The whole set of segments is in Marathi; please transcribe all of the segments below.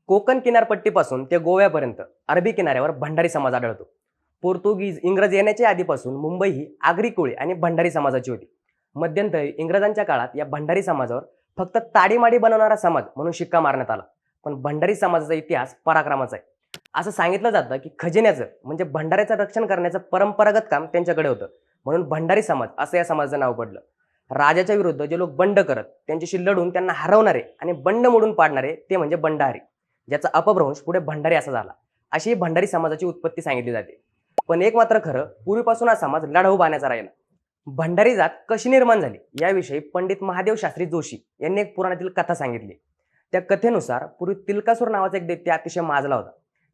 कोकण किनारपट्टीपासून ते गोव्यापर्यंत अरबी किनाऱ्यावर भंडारी समाज आढळतो. पोर्तुगीज इंग्रज येण्याच्या आधीपासून मुंबई ही आगरी कोळी आणि भंडारी समाजाची होती. मध्यंतरी इंग्रजांच्या काळात या भंडारी समाजावर फक्त ताडीमाडी बनवणारा समाज म्हणून शिक्का मारण्यात आला. पण भंडारी समाजाचा इतिहास पराक्रमाचा आहे. असं सांगितलं जातं की खजिन्याचं म्हणजे भंडाऱ्याचं रक्षण करण्याचं परंपरागत काम त्यांच्याकडे होतं, म्हणून भंडारी समाज असं या समाजाचं नाव पडलं. राजाच्या विरुद्ध जे लोक बंड करत त्यांच्याशी लढून त्यांना हरवणारे आणि बंड मोडून पाडणारे ते म्हणजे बंडारी, ज्याचा अपभ्रंश पुढे भंडारी असा झाला. अशी ही भंडारी समाजाची उत्पत्ती सांगितली जाते. पण एक मात्र खरं, पूर्वीपासून हा समाज लढाऊ बाण्याचा राहिला. भंडारी जात कशी निर्माण झाली याविषयी पंडित महादेव शास्त्री जोशी यांनी एक पुराणातील कथा सांगितली. त्या कथेनुसार पूर्वी तिलकासूर नावाचा एक दैत्य अतिशय माजला होता.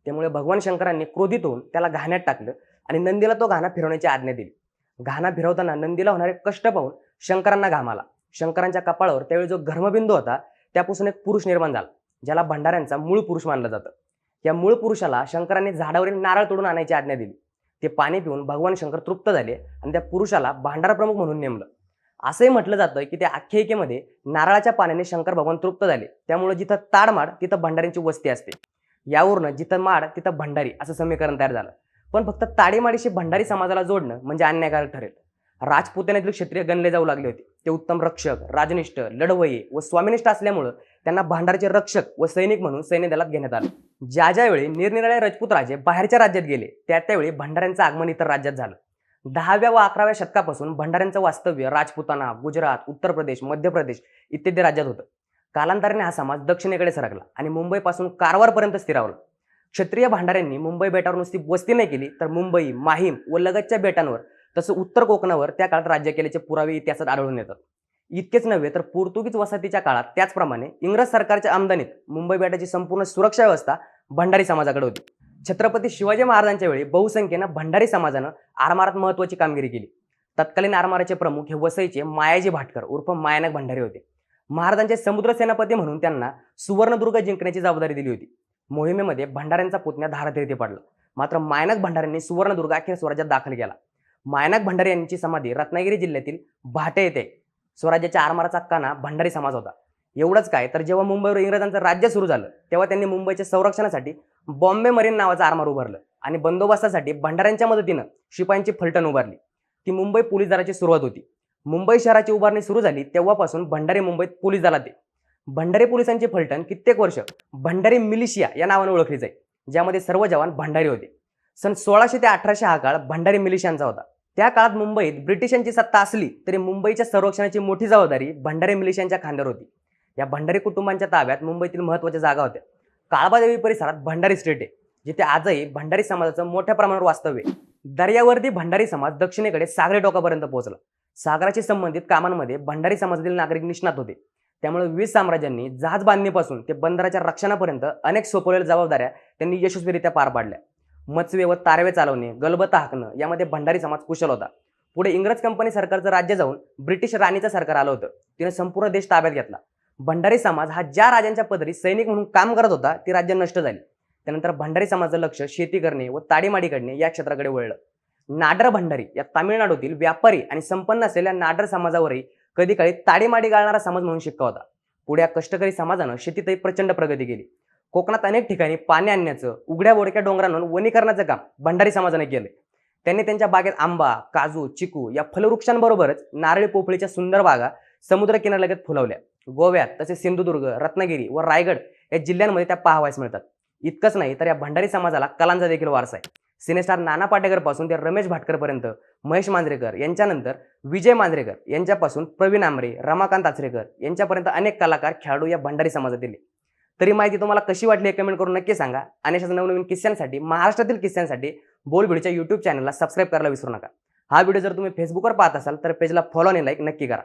त्यामुळे भगवान शंकरांनी क्रोधित होऊन त्याला घाण्यात टाकलं आणि नंदीला तो घाणा फिरवण्याची आज्ञा दिली. घाणा फिरवताना नंदीला होणारे कष्ट पाहून शंकरांना घाम आला. शंकरांच्या कपाळावर त्यावेळी जो घर्मबिंदू होता त्यापासून एक पुरुष निर्माण झाला, ज्याला भंडाऱ्यांचा मूळ पुरुष मानलं जातं. या मूळ पुरुषाला शंकरांनी झाडावरील नारळ तोडून आणायची आज्ञा दिली. ते पाणी पिऊन भगवान शंकर तृप्त झाले आणि त्या पुरुषाला भांडार प्रमुख म्हणून नेमलं. असंही म्हटलं जातं की त्या आख्यायिकेमध्ये नारळाच्या पाण्याने शंकर भगवान तृप्त झाले, त्यामुळे जिथं ताडमाड तिथं भंडारींची वस्ती असते. यावरून जिथं माड तिथं भंडारी असं समीकरण तयार झालं. पण फक्त ताडीमाडीशी भंडारी समाजाला जोडणं म्हणजे अन्यायकारक ठरेल. राजपुतान्यातील क्षत्रिय गणले जाऊ लागले होते. ते उत्तम रक्षक, राजनिष्ठ, लढवय्ये व स्वामिनिष्ठ असल्यामुळं त्यांना भांडारचे रक्षक व सैनिक म्हणून सैन्य दलात घेण्यात आलं. ज्यावेळी निरनिराळे राजपूत राजे बाहेरच्या राज्यात गेले त्यावेळी भंडाऱ्यांचं आगमन इतर राज्यात झालं. 10व्या व 11व्या शतकापासून भंडाऱ्यांचं वास्तव्य राजपुताना, गुजरात, उत्तर प्रदेश, मध्य प्रदेश इत्यादी राज्यात होतं. कालांतराने हा समाज दक्षिणेकडे सरकला आणि मुंबईपासून कारवारपर्यंत स्थिरावला. क्षत्रिय भांडाऱ्यांनी मुंबई बेटावर नुसती वस्ती नाही केली, तर मुंबई, माहीम व लगतच्या बेटांवर तसं उत्तर कोकणावर त्या काळात राज्य केल्याचे पुरावे इतिहासात आढळून येतात. इतकेच नव्हे तर पोर्तुगीज वसाहतीच्या काळात त्याचप्रमाणे इंग्रज सरकारच्या आमदानीत मुंबई बेटाची संपूर्ण सुरक्षा व्यवस्था भंडारी समाजाकडे होती. छत्रपती शिवाजी महाराजांच्या वेळी बहुसंख्येनं भंडारी समाजानं आरमारात महत्वाची कामगिरी केली. तत्कालीन आरमाराचे प्रमुख हे वसईचे मायाजी भाटकर उर्फ मायानक भंडारी होते. महाराजांचे समुद्र सेनापती म्हणून त्यांना सुवर्णदुर्ग जिंकण्याची जबाबदारी दिली होती. मोहिमेमध्ये भंडाऱ्यांचा पुतण्या धारातीर्थी पडला, मात्र मायानक भंडाऱ्यांनी सुवर्णदुर्ग अखेर स्वराज्यात दाखल केला. मायानक भंडारी यांची समाधी रत्नागिरी जिल्ह्यातील भाटे येथे. स्वराज्याच्या आरमाराचा काना भंडारी समाज होता. एवढंच काय, तर जेव्हा मुंबईवर इंग्रजांचं राज्य सुरू झालं तेव्हा त्यांनी मुंबईच्या संरक्षणासाठी बॉम्बे मरीन नावाचं आरमार उभारलं आणि बंदोबस्तासाठी भंडाऱ्यांच्या मदतीनं शिपायांची फलटण उभारली. ती मुंबई पोलीस दलाची सुरुवात होती. मुंबई शहराची उभारणी सुरू झाली तेव्हापासून भंडारी मुंबईत पोलीस दलात आहे. भंडारी पोलिसांची फलटण कित्येक वर्ष भंडारी मिलिशिया या नावाने ओळखली जाईल, ज्यामध्ये सर्व जवान भंडारी होते. सन 1600 ते 1800 हा काळ भंडारी मिलिशियांचा होता. त्या काळात मुंबईत ब्रिटिशांची सत्ता असली तरी मुंबईच्या संरक्षणाची मोठी जबाबदारी भंडारी मिलिशियांच्या खांद्यावर होती. या भंडारी कुटुंबांच्या ताब्यात मुंबईतील महत्त्वाच्या जागा होत्या. काळबादेवी परिसरात भंडारी स्ट्रीट आहे, जिथे आजही भंडारी समाजाचं मोठ्या प्रमाणावर वास्तव्य आहे. दर्यावर्दी भंडारी समाज दक्षिणेकडे सागरी टोकापर्यंत पोहोचला. सागराशी संबंधित कामांमध्ये भंडारी समाजातील नागरिक निष्णात होते. त्यामुळे विविध साम्राज्यांनी जहाज बांधणीपासून ते बंदराच्या रक्षणापर्यंत अनेक सोपवलेल्या जबाबदाऱ्या त्यांनी यशस्वीरित्या पार पाडल्या. मत्स्यवे व तारवे चालवणे, गलबता हाकणं यामध्ये भंडारी समाज कुशल होता. पुढे इंग्रज कंपनी सरकारचं राज्य जाऊन ब्रिटिश राणीचं सरकार आलं होतं. तिने संपूर्ण देश ताब्यात घेतला. भंडारी समाज हा ज्या राजांच्या पदरी सैनिक म्हणून काम करत होता ती राज्य नष्ट झाली. त्यानंतर भंडारी समाजाचं लक्ष शेती करणे व ताडीमाडी काढणे या क्षेत्राकडे वळलं. नाडर भंडारी या तामिळनाडूतील व्यापारी आणि संपन्न असलेल्या नाडर समाजावरही कधी काळी ताडीमाडी गाळणारा समाज म्हणून शिक्का होता. पुढे या कष्टकरी समाजानं शेतीतही प्रचंड प्रगती केली. कोकणात अनेक ठिकाणी पाणी आणण्याचं, उघड्या बोडक्या डोंगरांवर वनीकरणाचं काम भंडारी समाजाने केले. त्यांनी त्यांच्या बागेत आंबा, काजू, चिकू या फलवृक्षांबरोबरच नारळी पोफळीच्या सुंदर बागा समुद्र किनाऱ्यालगत फुलवल्या. गोव्यात तसेच सिंधुदुर्ग, रत्नागिरी व रायगड या जिल्ह्यांमध्ये त्या पाहावयास मिळतात. इतकंच नाही तर या भंडारी समाजाला कलांचा देखील वारसा आहे. सिनेस्टार नाना पाटेकर पासून ते रमेश भाटकर पर्यंत, महेश मांजरेकर यांच्यानंतर विजय मांजरेकर यांच्यापासून प्रवीण आमरे, रमाकांत आचरेकर यांच्यापर्यंत अनेक कलाकार, खेळाडू या भंडारी समाजातील. तरी माहिती तुम्हाला कशी वाटली हे कमेंट करून नक्की सांगा. आणि अशाच नवनवीन किस्स्यांसाठी, महाराष्ट्रातील किस्स्यांसाठी बोलबिडीच्या YouTube चॅनलला सबस्क्राईब करायला विसरू नका. हा व्हिडिओ जर तुम्ही फेसबुकवर पाहत असाल तर पेजला फॉलो आणि लाईक नक्की करा.